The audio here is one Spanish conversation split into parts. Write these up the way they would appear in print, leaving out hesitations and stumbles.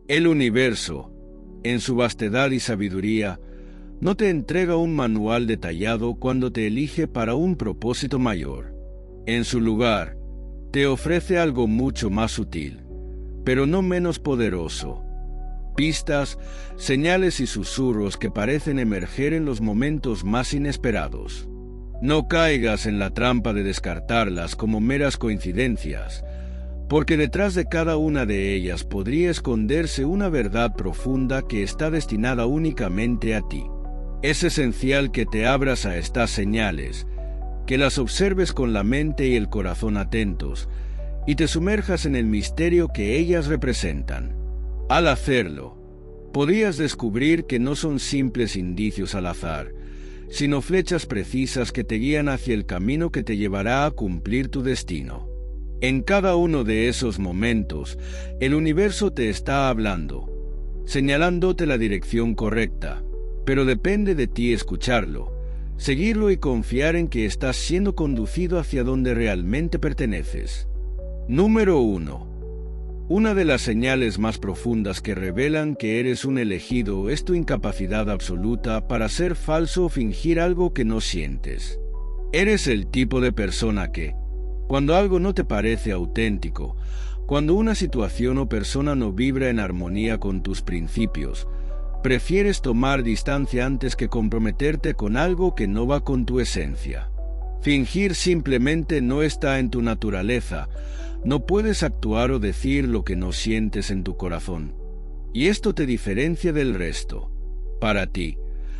El universo, en su vastedad y sabiduría, no te entrega un manual detallado cuando te elige para un propósito mayor. En su lugar, te ofrece algo mucho más sutil, pero no menos poderoso. Pistas, señales y susurros que parecen emerger en los momentos más inesperados. No caigas en la trampa de descartarlas como meras coincidencias, porque detrás de cada una de ellas podría esconderse una verdad profunda que está destinada únicamente a ti. Es esencial que te abras a estas señales, que las observes con la mente y el corazón atentos, y te sumerjas en el misterio que ellas representan. Al hacerlo, podrías descubrir que no son simples indicios al azar, sino flechas precisas que te guían hacia el camino que te llevará a cumplir tu destino. En cada uno de esos momentos, el universo te está hablando, señalándote la dirección correcta, pero depende de ti escucharlo, seguirlo y confiar en que estás siendo conducido hacia donde realmente perteneces. Número 1. Una de las señales más profundas que revelan que eres un elegido es tu incapacidad absoluta para ser falso o fingir algo que no sientes. Eres el tipo de persona que, cuando algo no te parece auténtico, cuando una situación o persona no vibra en armonía con tus principios, prefieres tomar distancia antes que comprometerte con algo que no va con tu esencia. Fingir simplemente no está en tu naturaleza. No puedes actuar o decir lo que no sientes en tu corazón. Y esto te diferencia del resto. Para ti,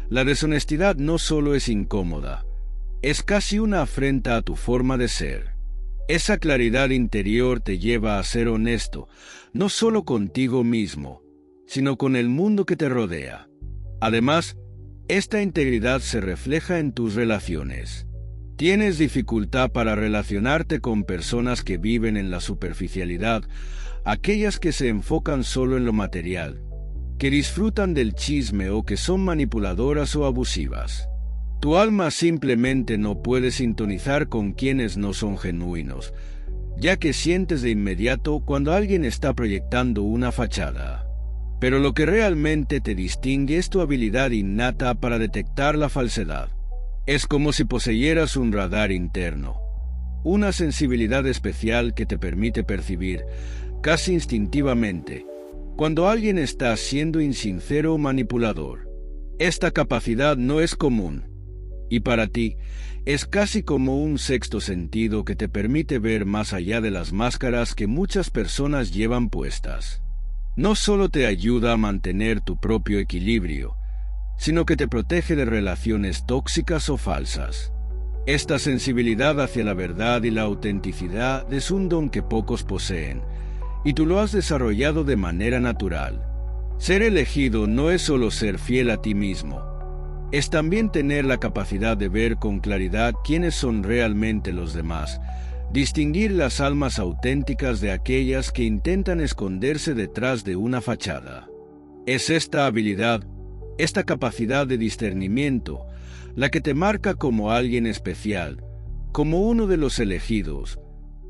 la deshonestidad no solo es incómoda, es casi una afrenta a tu forma de ser. Esa claridad interior te lleva a ser honesto, no solo contigo mismo, sino con el mundo que te rodea. Además, esta integridad se refleja en tus relaciones. Tienes dificultad para relacionarte con personas que viven en la superficialidad, aquellas que se enfocan solo en lo material, que disfrutan del chisme o que son manipuladoras o abusivas. Tu alma simplemente no puede sintonizar con quienes no son genuinos, ya que sientes de inmediato cuando alguien está proyectando una fachada. Pero lo que realmente te distingue es tu habilidad innata para detectar la falsedad. Es como si poseyeras un radar interno, una sensibilidad especial que te permite percibir, casi instintivamente, cuando alguien está siendo insincero o manipulador. Esta capacidad no es común, y para ti es casi como un sexto sentido que te permite ver más allá de las máscaras que muchas personas llevan puestas. No solo te ayuda a mantener tu propio equilibrio, sino que te protege de relaciones tóxicas o falsas. Esta sensibilidad hacia la verdad y la autenticidad es un don que pocos poseen, y tú lo has desarrollado de manera natural. Ser elegido no es solo ser fiel a ti mismo, es también tener la capacidad de ver con claridad quiénes son realmente los demás, distinguir las almas auténticas de aquellas que intentan esconderse detrás de una fachada. Es esta habilidad, esta capacidad de discernimiento, la que te marca como alguien especial, como uno de los elegidos,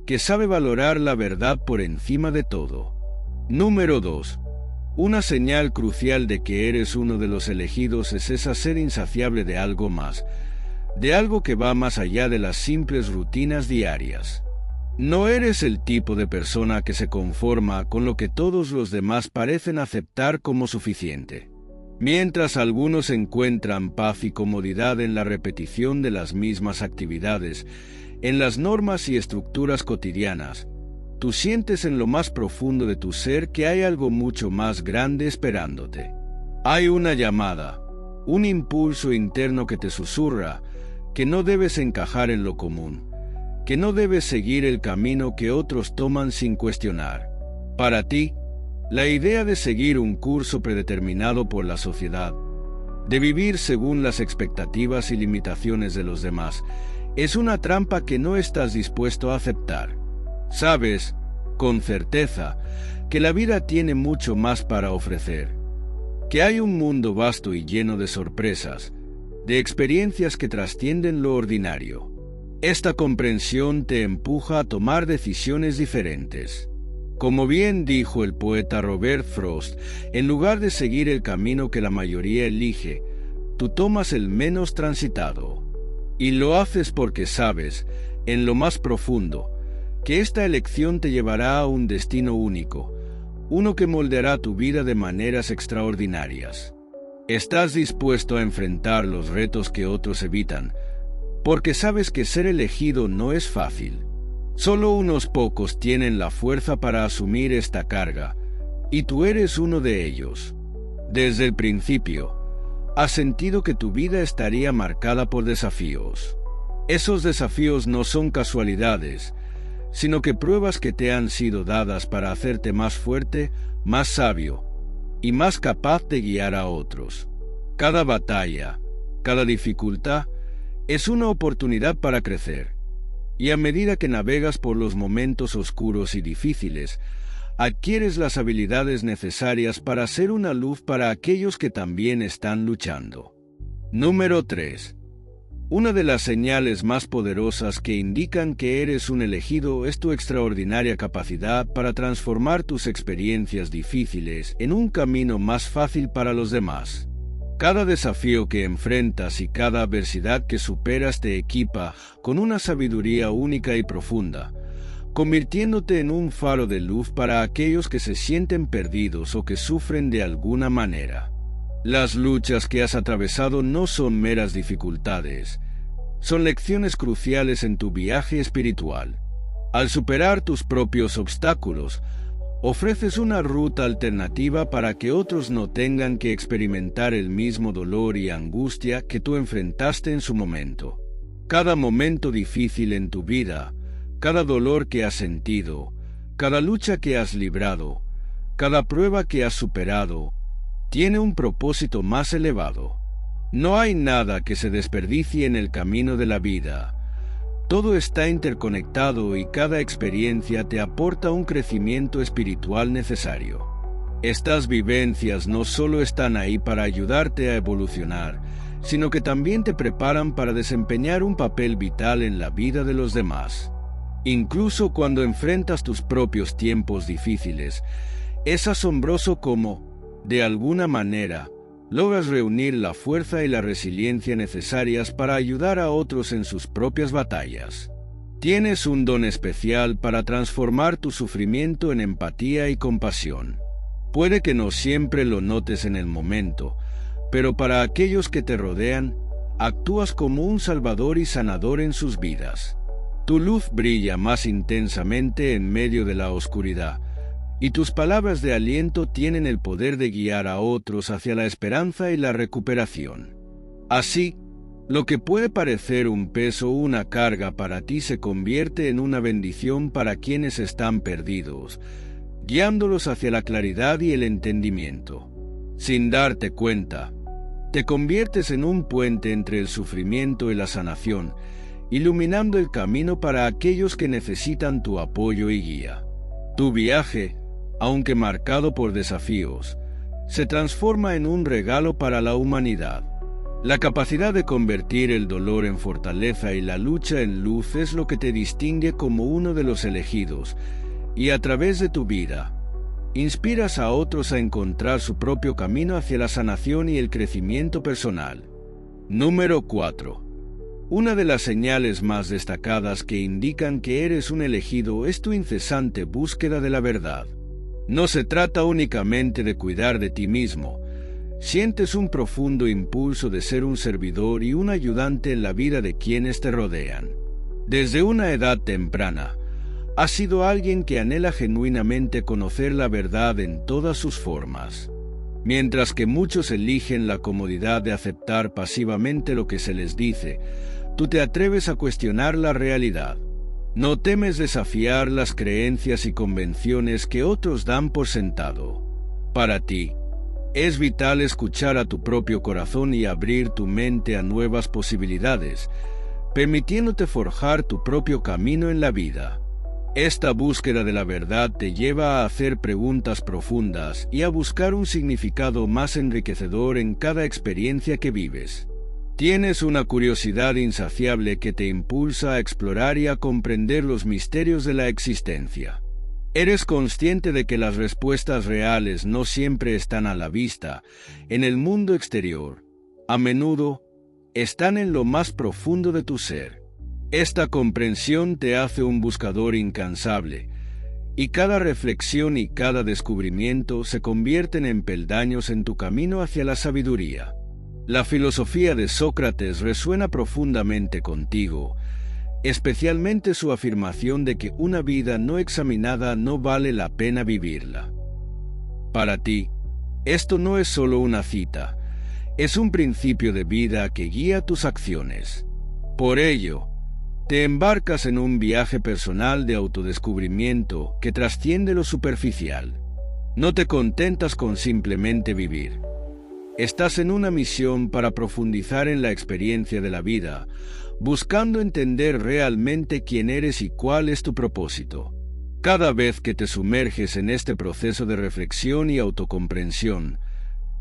que sabe valorar la verdad por encima de todo. Número 2. Una señal crucial de que eres uno de los elegidos es esa sed insaciable de algo más, de algo que va más allá de las simples rutinas diarias. No eres el tipo de persona que se conforma con lo que todos los demás parecen aceptar como suficiente. Mientras algunos encuentran paz y comodidad en la repetición de las mismas actividades, en las normas y estructuras cotidianas, tú sientes en lo más profundo de tu ser que hay algo mucho más grande esperándote. Hay una llamada, un impulso interno que te susurra que no debes encajar en lo común, que no debes seguir el camino que otros toman sin cuestionar. Para ti, la idea de seguir un curso predeterminado por la sociedad, de vivir según las expectativas y limitaciones de los demás, es una trampa que no estás dispuesto a aceptar. Sabes, con certeza, que la vida tiene mucho más para ofrecer, que hay un mundo vasto y lleno de sorpresas, de experiencias que trascienden lo ordinario. Esta comprensión te empuja a tomar decisiones diferentes. Como bien dijo el poeta Robert Frost, en lugar de seguir el camino que la mayoría elige, tú tomas el menos transitado. Y lo haces porque sabes, en lo más profundo, que esta elección te llevará a un destino único, uno que moldeará tu vida de maneras extraordinarias. Estás dispuesto a enfrentar los retos que otros evitan, porque sabes que ser elegido no es fácil. Solo unos pocos tienen la fuerza para asumir esta carga, y tú eres uno de ellos. Desde el principio, has sentido que tu vida estaría marcada por desafíos. Esos desafíos no son casualidades, sino que pruebas que te han sido dadas para hacerte más fuerte, más sabio y más capaz de guiar a otros. Cada batalla, cada dificultad, es una oportunidad para crecer. Y a medida que navegas por los momentos oscuros y difíciles, adquieres las habilidades necesarias para ser una luz para aquellos que también están luchando. Número 3. Una de las señales más poderosas que indican que eres un elegido es tu extraordinaria capacidad para transformar tus experiencias difíciles en un camino más fácil para los demás. Cada desafío que enfrentas y cada adversidad que superas te equipa con una sabiduría única y profunda, convirtiéndote en un faro de luz para aquellos que se sienten perdidos o que sufren de alguna manera. Las luchas que has atravesado no son meras dificultades, son lecciones cruciales en tu viaje espiritual. Al superar tus propios obstáculos, ofreces una ruta alternativa para que otros no tengan que experimentar el mismo dolor y angustia que tú enfrentaste en su momento. Cada momento difícil en tu vida, cada dolor que has sentido, cada lucha que has librado, cada prueba que has superado, tiene un propósito más elevado. No hay nada que se desperdicie en el camino de la vida. Todo está interconectado y cada experiencia te aporta un crecimiento espiritual necesario. Estas vivencias no solo están ahí para ayudarte a evolucionar, sino que también te preparan para desempeñar un papel vital en la vida de los demás. Incluso cuando enfrentas tus propios tiempos difíciles, es asombroso cómo, de alguna manera, logras reunir la fuerza y la resiliencia necesarias para ayudar a otros en sus propias batallas. Tienes un don especial para transformar tu sufrimiento en empatía y compasión. Puede que no siempre lo notes en el momento, pero para aquellos que te rodean, actúas como un salvador y sanador en sus vidas. Tu luz brilla más intensamente en medio de la oscuridad, y tus palabras de aliento tienen el poder de guiar a otros hacia la esperanza y la recuperación. Así, lo que puede parecer un peso o una carga para ti se convierte en una bendición para quienes están perdidos, guiándolos hacia la claridad y el entendimiento. Sin darte cuenta, te conviertes en un puente entre el sufrimiento y la sanación, iluminando el camino para aquellos que necesitan tu apoyo y guía. Tu viaje, aunque marcado por desafíos, se transforma en un regalo para la humanidad. La capacidad de convertir el dolor en fortaleza y la lucha en luz es lo que te distingue como uno de los elegidos, y a través de tu vida, inspiras a otros a encontrar su propio camino hacia la sanación y el crecimiento personal. Número 4. Una de las señales más destacadas que indican que eres un elegido es tu incesante búsqueda de la verdad. No se trata únicamente de cuidar de ti mismo. Sientes un profundo impulso de ser un servidor y un ayudante en la vida de quienes te rodean. Desde una edad temprana, has sido alguien que anhela genuinamente conocer la verdad en todas sus formas. Mientras que muchos eligen la comodidad de aceptar pasivamente lo que se les dice, tú te atreves a cuestionar la realidad. No temes desafiar las creencias y convenciones que otros dan por sentado. Para ti, es vital escuchar a tu propio corazón y abrir tu mente a nuevas posibilidades, permitiéndote forjar tu propio camino en la vida. Esta búsqueda de la verdad te lleva a hacer preguntas profundas y a buscar un significado más enriquecedor en cada experiencia que vives. Tienes una curiosidad insaciable que te impulsa a explorar y a comprender los misterios de la existencia. Eres consciente de que las respuestas reales no siempre están a la vista, en el mundo exterior. A menudo, están en lo más profundo de tu ser. Esta comprensión te hace un buscador incansable, y cada reflexión y cada descubrimiento se convierten en peldaños en tu camino hacia la sabiduría. La filosofía de Sócrates resuena profundamente contigo, especialmente su afirmación de que una vida no examinada no vale la pena vivirla. Para ti, esto no es solo una cita, es un principio de vida que guía tus acciones. Por ello, te embarcas en un viaje personal de autodescubrimiento que trasciende lo superficial. No te contentas con simplemente vivir. Estás en una misión para profundizar en la experiencia de la vida, buscando entender realmente quién eres y cuál es tu propósito. Cada vez que te sumerges en este proceso de reflexión y autocomprensión,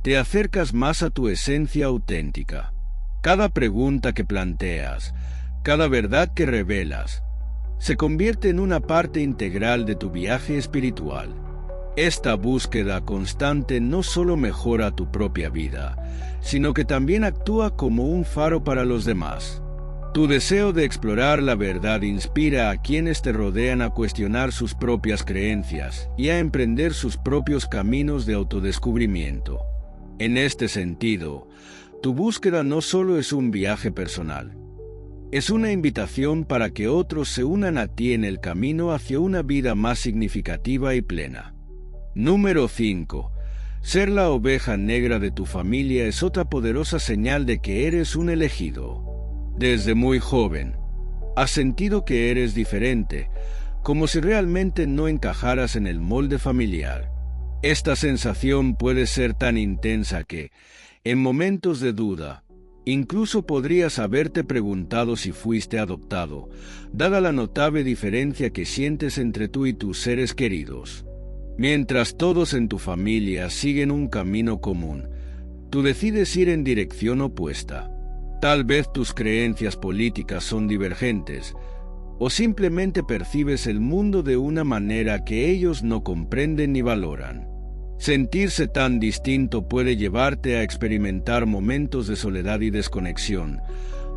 te acercas más a tu esencia auténtica. Cada pregunta que planteas, cada verdad que revelas, se convierte en una parte integral de tu viaje espiritual. Esta búsqueda constante no solo mejora tu propia vida, sino que también actúa como un faro para los demás. Tu deseo de explorar la verdad inspira a quienes te rodean a cuestionar sus propias creencias y a emprender sus propios caminos de autodescubrimiento. En este sentido, tu búsqueda no solo es un viaje personal, es una invitación para que otros se unan a ti en el camino hacia una vida más significativa y plena. Número 5. Ser la oveja negra de tu familia es otra poderosa señal de que eres un elegido. Desde muy joven, has sentido que eres diferente, como si realmente no encajaras en el molde familiar. Esta sensación puede ser tan intensa que, en momentos de duda, incluso podrías haberte preguntado si fuiste adoptado, dada la notable diferencia que sientes entre tú y tus seres queridos. Mientras todos en tu familia siguen un camino común, tú decides ir en dirección opuesta. Tal vez tus creencias políticas son divergentes, o simplemente percibes el mundo de una manera que ellos no comprenden ni valoran. Sentirse tan distinto puede llevarte a experimentar momentos de soledad y desconexión,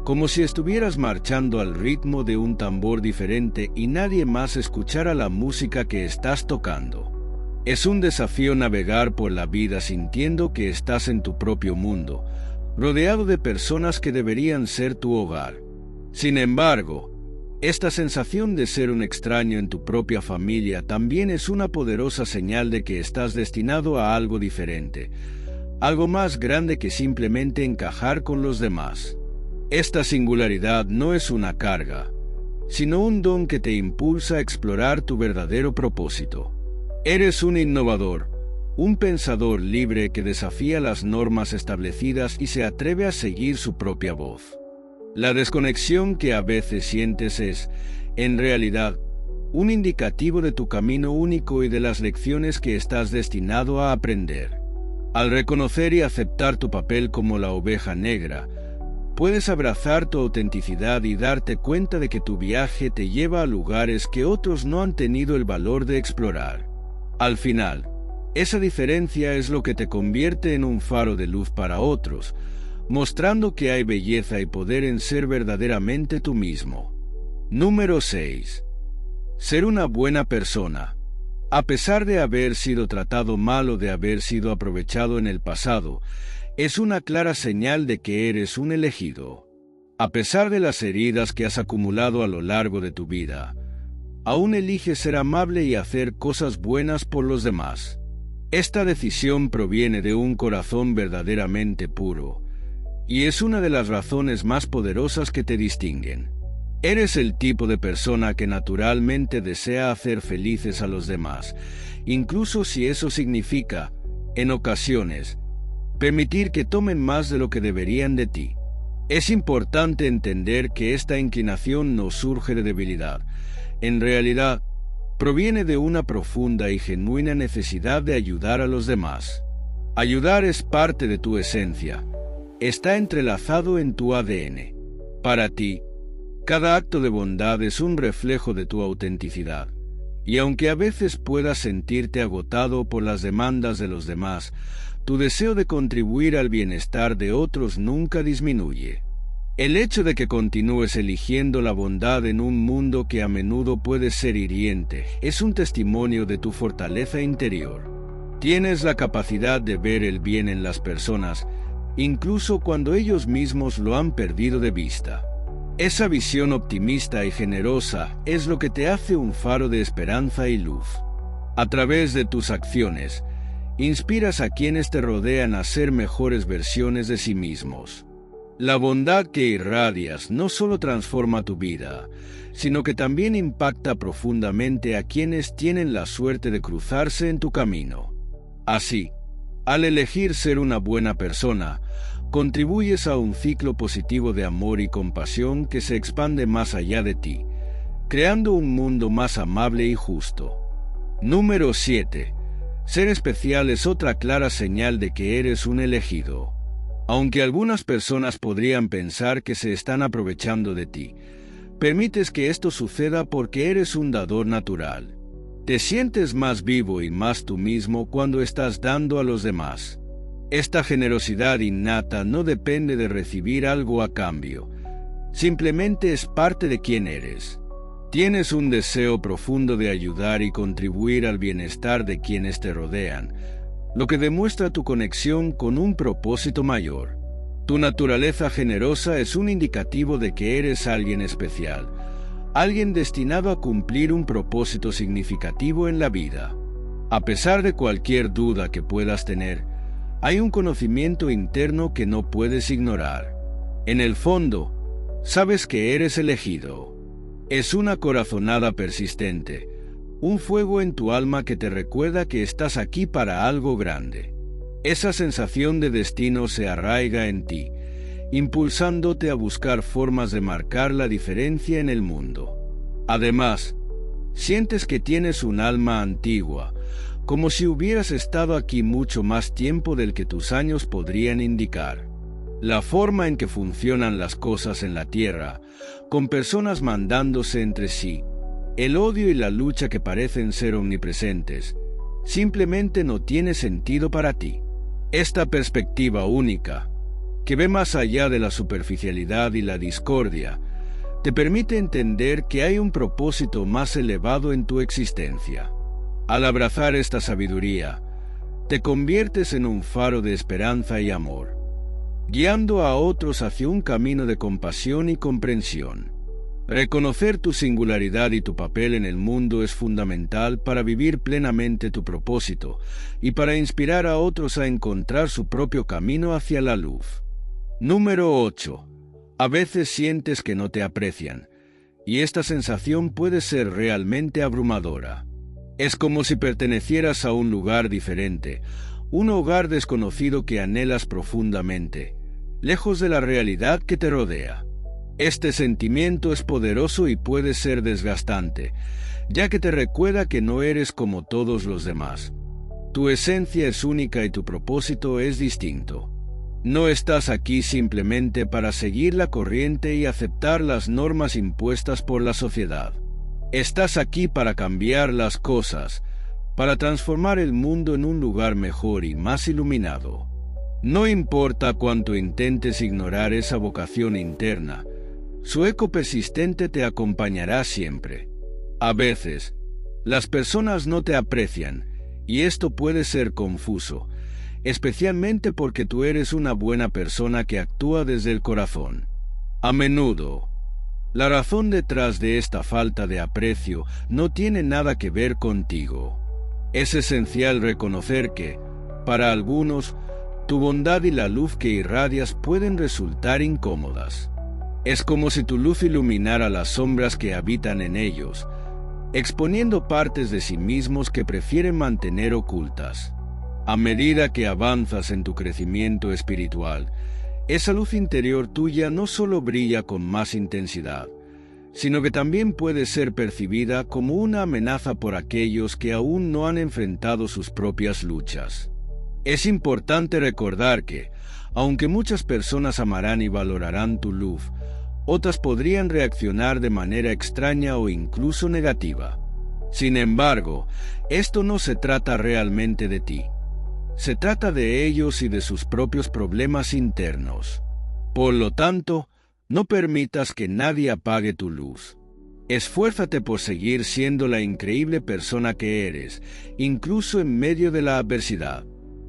como si estuvieras marchando al ritmo de un tambor diferente y nadie más escuchara la música que estás tocando. Es un desafío navegar por la vida sintiendo que estás en tu propio mundo, rodeado de personas que deberían ser tu hogar. Sin embargo, esta sensación de ser un extraño en tu propia familia también es una poderosa señal de que estás destinado a algo diferente, algo más grande que simplemente encajar con los demás. Esta singularidad no es una carga, sino un don que te impulsa a explorar tu verdadero propósito. Eres un innovador, un pensador libre que desafía las normas establecidas y se atreve a seguir su propia voz. La desconexión que a veces sientes es, en realidad, un indicativo de tu camino único y de las lecciones que estás destinado a aprender. Al reconocer y aceptar tu papel como la oveja negra, puedes abrazar tu autenticidad y darte cuenta de que tu viaje te lleva a lugares que otros no han tenido el valor de explorar. Al final, esa diferencia es lo que te convierte en un faro de luz para otros, mostrando que hay belleza y poder en ser verdaderamente tú mismo. Número 6. Ser una buena persona. A pesar de haber sido tratado mal o de haber sido aprovechado en el pasado, es una clara señal de que eres un elegido. A pesar de las heridas que has acumulado a lo largo de tu vida, aún eliges ser amable y hacer cosas buenas por los demás. Esta decisión proviene de un corazón verdaderamente puro, y es una de las razones más poderosas que te distinguen. Eres el tipo de persona que naturalmente desea hacer felices a los demás, incluso si eso significa, en ocasiones, permitir que tomen más de lo que deberían de ti. Es importante entender que esta inclinación no surge de debilidad. En realidad, proviene de una profunda y genuina necesidad de ayudar a los demás. Ayudar es parte de tu esencia. Está entrelazado en tu ADN. Para ti, cada acto de bondad es un reflejo de tu autenticidad, Y aunque a veces puedas sentirte agotado por las demandas de los demás, tu deseo de contribuir al bienestar de otros nunca disminuye. El hecho de que continúes eligiendo la bondad en un mundo que a menudo puede ser hiriente es un testimonio de tu fortaleza interior. Tienes la capacidad de ver el bien en las personas, incluso cuando ellos mismos lo han perdido de vista. Esa visión optimista y generosa es lo que te hace un faro de esperanza y luz. A través de tus acciones, inspiras a quienes te rodean a ser mejores versiones de sí mismos. La bondad que irradias no solo transforma tu vida, sino que también impacta profundamente a quienes tienen la suerte de cruzarse en tu camino. Así, al elegir ser una buena persona, contribuyes a un ciclo positivo de amor y compasión que se expande más allá de ti, creando un mundo más amable y justo. Número 7. Ser especial es otra clara señal de que eres un elegido. Aunque algunas personas podrían pensar que se están aprovechando de ti, permites que esto suceda porque eres un dador natural. Te sientes más vivo y más tú mismo cuando estás dando a los demás. Esta generosidad innata no depende de recibir algo a cambio, simplemente es parte de quién eres. Tienes un deseo profundo de ayudar y contribuir al bienestar de quienes te rodean, lo que demuestra tu conexión con un propósito mayor. Tu naturaleza generosa es un indicativo de que eres alguien especial, alguien destinado a cumplir un propósito significativo en la vida. A pesar de cualquier duda que puedas tener, hay un conocimiento interno que no puedes ignorar. En el fondo, sabes que eres elegido. Es una corazonada persistente, un fuego en tu alma que te recuerda que estás aquí para algo grande. Esa sensación de destino se arraiga en ti, impulsándote a buscar formas de marcar la diferencia en el mundo. Además, sientes que tienes un alma antigua, como si hubieras estado aquí mucho más tiempo del que tus años podrían indicar. La forma en que funcionan las cosas en la Tierra, con personas mandándose entre sí, el odio y la lucha que parecen ser omnipresentes, simplemente no tiene sentido para ti. Esta perspectiva única, que ve más allá de la superficialidad y la discordia, te permite entender que hay un propósito más elevado en tu existencia. Al abrazar esta sabiduría, te conviertes en un faro de esperanza y amor, guiando a otros hacia un camino de compasión y comprensión. Reconocer tu singularidad y tu papel en el mundo es fundamental para vivir plenamente tu propósito y para inspirar a otros a encontrar su propio camino hacia la luz. Número 8. A veces sientes que no te aprecian, y esta sensación puede ser realmente abrumadora. Es como si pertenecieras a un lugar diferente, un hogar desconocido que anhelas profundamente, lejos de la realidad que te rodea. Este sentimiento es poderoso y puede ser desgastante, ya que te recuerda que no eres como todos los demás. Tu esencia es única y tu propósito es distinto. No estás aquí simplemente para seguir la corriente y aceptar las normas impuestas por la sociedad. Estás aquí para cambiar las cosas, para transformar el mundo en un lugar mejor y más iluminado. No importa cuánto intentes ignorar esa vocación interna, su eco persistente te acompañará siempre. A veces, las personas no te aprecian, y esto puede ser confuso, especialmente porque tú eres una buena persona que actúa desde el corazón. A menudo, la razón detrás de esta falta de aprecio no tiene nada que ver contigo. Es esencial reconocer que, para algunos, tu bondad y la luz que irradias pueden resultar incómodas. Es como si tu luz iluminara las sombras que habitan en ellos, exponiendo partes de sí mismos que prefieren mantener ocultas. A medida que avanzas en tu crecimiento espiritual, esa luz interior tuya no solo brilla con más intensidad, sino que también puede ser percibida como una amenaza por aquellos que aún no han enfrentado sus propias luchas. Es importante recordar que, aunque muchas personas amarán y valorarán tu luz, otras podrían reaccionar de manera extraña o incluso negativa. Sin embargo, esto no se trata realmente de ti. Se trata de ellos y de sus propios problemas internos. Por lo tanto, no permitas que nadie apague tu luz. Esfuérzate por seguir siendo la increíble persona que eres, incluso en medio de la adversidad.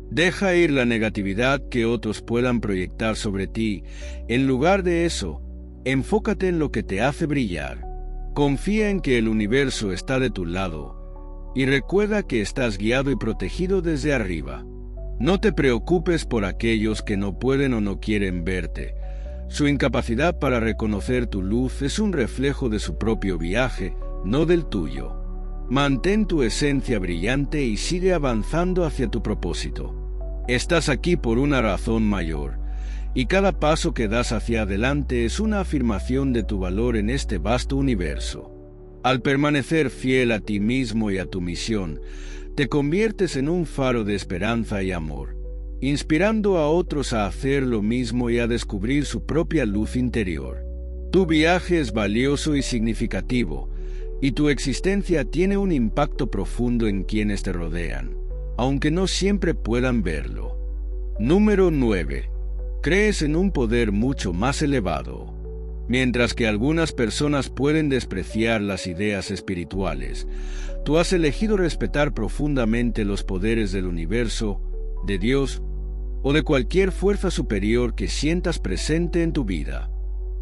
Deja ir la negatividad que otros puedan proyectar sobre ti. En lugar de eso, enfócate en lo que te hace brillar. Confía en que el universo está de tu lado y recuerda que estás guiado y protegido desde arriba. No te preocupes por aquellos que no pueden o no quieren verte. Su incapacidad para reconocer tu luz es un reflejo de su propio viaje, no del tuyo. Mantén tu esencia brillante y sigue avanzando hacia tu propósito. Estás aquí por una razón mayor, y cada paso que das hacia adelante es una afirmación de tu valor en este vasto universo. Al permanecer fiel a ti mismo y a tu misión, te conviertes en un faro de esperanza y amor, inspirando a otros a hacer lo mismo y a descubrir su propia luz interior. Tu viaje es valioso y significativo, y tu existencia tiene un impacto profundo en quienes te rodean, aunque no siempre puedan verlo. Número 9. Crees en un poder mucho más elevado. Mientras que algunas personas pueden despreciar las ideas espirituales, tú has elegido respetar profundamente los poderes del universo, de Dios o de cualquier fuerza superior que sientas presente en tu vida.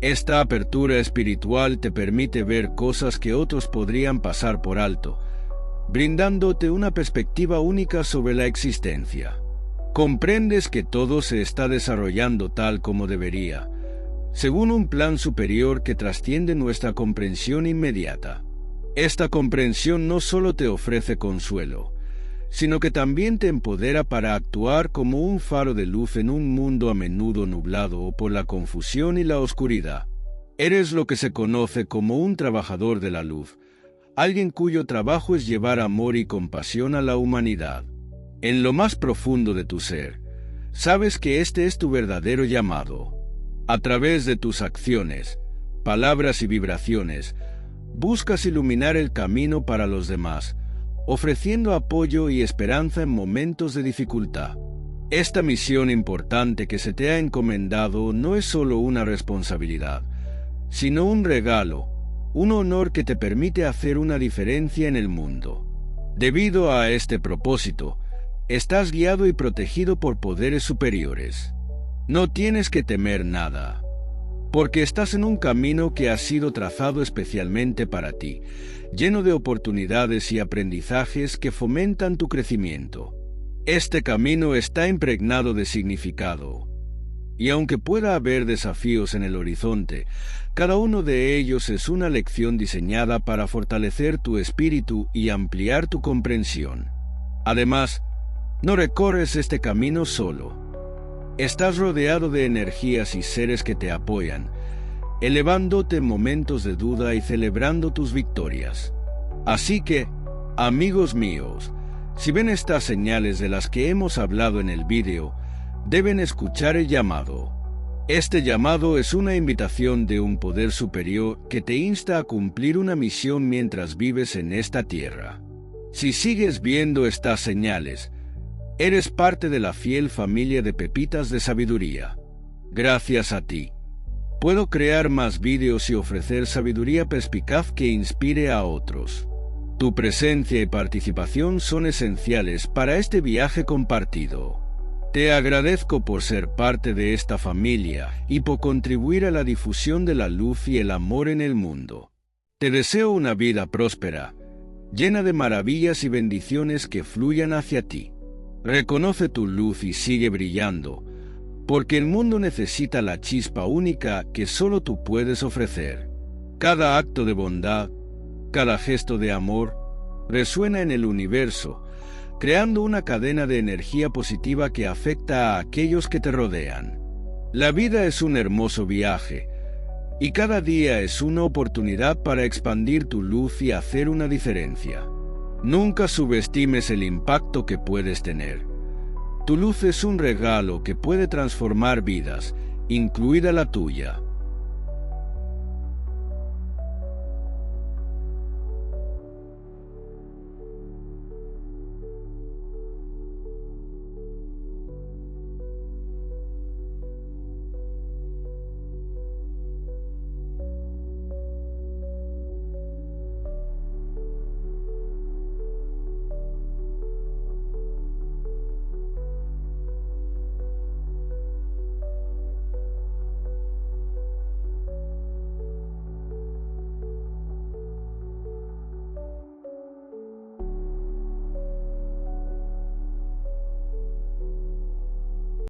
Esta apertura espiritual te permite ver cosas que otros podrían pasar por alto, brindándote una perspectiva única sobre la existencia. Comprendes que todo se está desarrollando tal como debería, según un plan superior que trasciende nuestra comprensión inmediata. Esta comprensión no solo te ofrece consuelo, sino que también te empodera para actuar como un faro de luz en un mundo a menudo nublado por la confusión y la oscuridad. Eres lo que se conoce como un trabajador de la luz, alguien cuyo trabajo es llevar amor y compasión a la humanidad. En lo más profundo de tu ser, sabes que este es tu verdadero llamado. A través de tus acciones, palabras y vibraciones, buscas iluminar el camino para los demás, ofreciendo apoyo y esperanza en momentos de dificultad. Esta misión importante que se te ha encomendado no es solo una responsabilidad, sino un regalo, un honor que te permite hacer una diferencia en el mundo. Debido a este propósito, estás guiado y protegido por poderes superiores. No tienes que temer nada, porque estás en un camino que ha sido trazado especialmente para ti, lleno de oportunidades y aprendizajes que fomentan tu crecimiento. Este camino está impregnado de significado, y aunque pueda haber desafíos en el horizonte, cada uno de ellos es una lección diseñada para fortalecer tu espíritu y ampliar tu comprensión. Además, no recorres este camino solo. Estás rodeado de energías y seres que te apoyan, elevándote en momentos de duda y celebrando tus victorias. Así que, amigos míos, si ven estas señales de las que hemos hablado en el vídeo, deben escuchar el llamado. Este llamado es una invitación de un poder superior que te insta a cumplir una misión mientras vives en esta tierra. Si sigues viendo estas señales, eres parte de la fiel familia de Pepitas de Sabiduría. Gracias a ti, puedo crear más vídeos y ofrecer sabiduría perspicaz que inspire a otros. Tu presencia y participación son esenciales para este viaje compartido. Te agradezco por ser parte de esta familia y por contribuir a la difusión de la luz y el amor en el mundo. Te deseo una vida próspera, llena de maravillas y bendiciones que fluyan hacia ti. Reconoce tu luz y sigue brillando, porque el mundo necesita la chispa única que solo tú puedes ofrecer. Cada acto de bondad, cada gesto de amor, resuena en el universo, creando una cadena de energía positiva que afecta a aquellos que te rodean. La vida es un hermoso viaje, y cada día es una oportunidad para expandir tu luz y hacer una diferencia. Nunca subestimes el impacto que puedes tener. Tu luz es un regalo que puede transformar vidas, incluida la tuya.